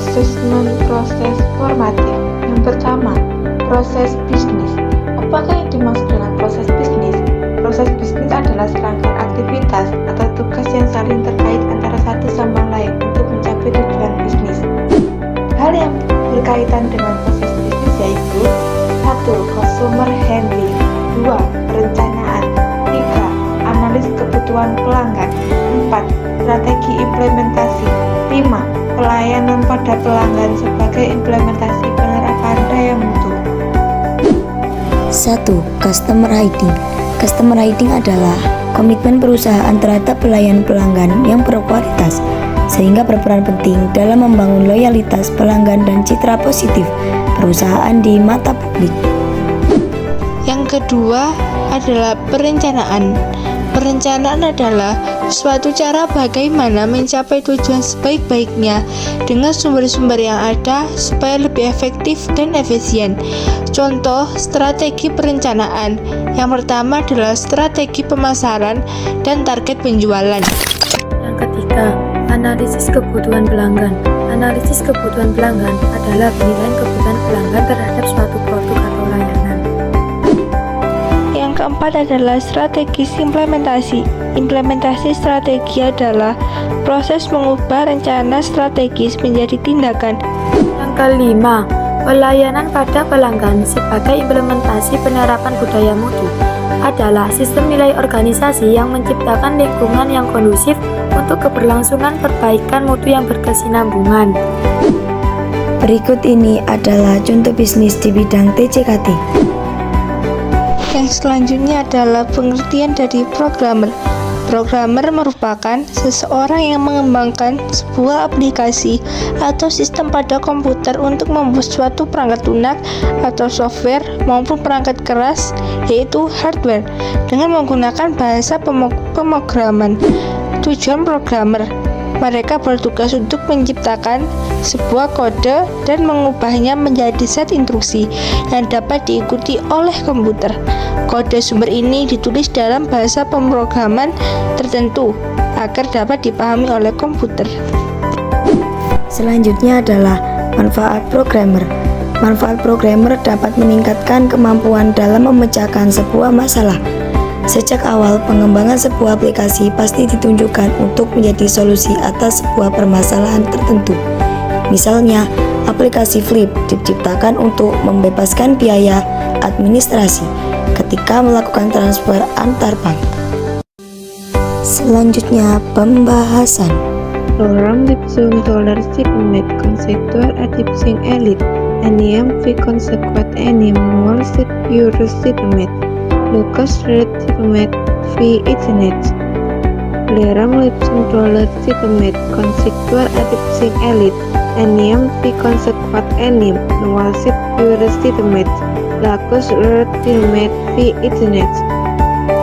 asesmen proses formatif. Yang pertama, proses bisnis. Apakah yang dimaksud dengan proses bisnis? Proses bisnis adalah serangkaian aktivitas atau tugas yang saling terkait antara satu sama lain untuk mencapai tujuan bisnis. Hal yang berkaitan dengan proses bisnis yaitu 1. Customer handling, 2. Perencanaan, 3. Analis kebutuhan pelanggan, 4. Strategi implementasi, 5. Pelayanan pada pelanggan sebagai implementasi penerapan daya mutu. 1. Customer ID. Customer ID adalah komitmen perusahaan terhadap pelayanan pelanggan yang berkualitas, sehingga berperan penting dalam membangun loyalitas pelanggan dan citra positif perusahaan di mata publik. Yang kedua adalah perencanaan. Perencanaan adalah suatu cara bagaimana mencapai tujuan sebaik-baiknya dengan sumber-sumber yang ada supaya lebih efektif dan efisien. Contoh strategi perencanaan. Yang pertama adalah strategi pemasaran dan target penjualan. Yang ketiga, analisis kebutuhan pelanggan. Analisis kebutuhan pelanggan adalah penilaian kebutuhan pelanggan terhadap suatu produk atau layanan. Yang keempat adalah strategis implementasi. Implementasi strategi adalah proses mengubah rencana strategis menjadi tindakan. Yang kelima, pelayanan pada pelanggan sebagai implementasi penerapan budaya mutu adalah sistem nilai organisasi yang menciptakan lingkungan yang kondusif untuk keberlangsungan perbaikan mutu yang berkesinambungan. Berikut ini adalah contoh bisnis di bidang TCKT. Yang selanjutnya adalah pengertian dari programmer. Programmer merupakan seseorang yang mengembangkan sebuah aplikasi atau sistem pada komputer untuk membuat suatu perangkat lunak atau software maupun perangkat keras, yaitu hardware, dengan menggunakan bahasa pemrograman. Tujuan programmer, mereka bertugas untuk menciptakan sebuah kode dan mengubahnya menjadi set instruksi yang dapat diikuti oleh komputer. Kode sumber ini ditulis dalam bahasa pemrograman tertentu agar dapat dipahami oleh komputer. Selanjutnya adalah manfaat programmer. Manfaat programmer dapat meningkatkan kemampuan dalam memecahkan sebuah masalah. Sejak awal pengembangan sebuah aplikasi pasti ditunjukkan untuk menjadi solusi atas sebuah permasalahan tertentu. Misalnya, aplikasi Flip diciptakan untuk membebaskan biaya administrasi ketika melakukan transfer antar bank. Selanjutnya, pembahasan. Lorem ipsum dolorsimet conceptual adipsing elit, eniam vi consequat enim null sit purus sitmet, lucas retimet vi itinet. Lorem ipsum dolorsimet conceptual adipsing elit, eniam vi consequat enim null sit purus sitmet, lucas retimet vi itinet.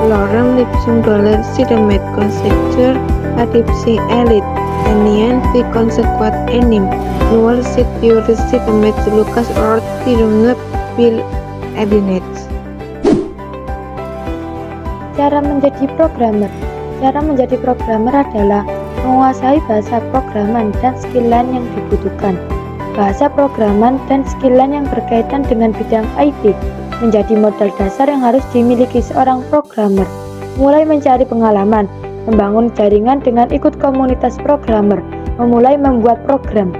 Lorem ipsum dolorsimet conceptual adipsing elit, eniam vi consequat enim null sit purus sitmet, lucas retimet vi itinet. Cara menjadi programmer. Cara menjadi programmer adalah menguasai bahasa programan dan skillan yang dibutuhkan. Bahasa programan dan skillan yang berkaitan dengan bidang IT menjadi modal dasar yang harus dimiliki seorang programmer. Mulai mencari pengalaman, membangun jaringan dengan ikut komunitas programmer, memulai membuat program,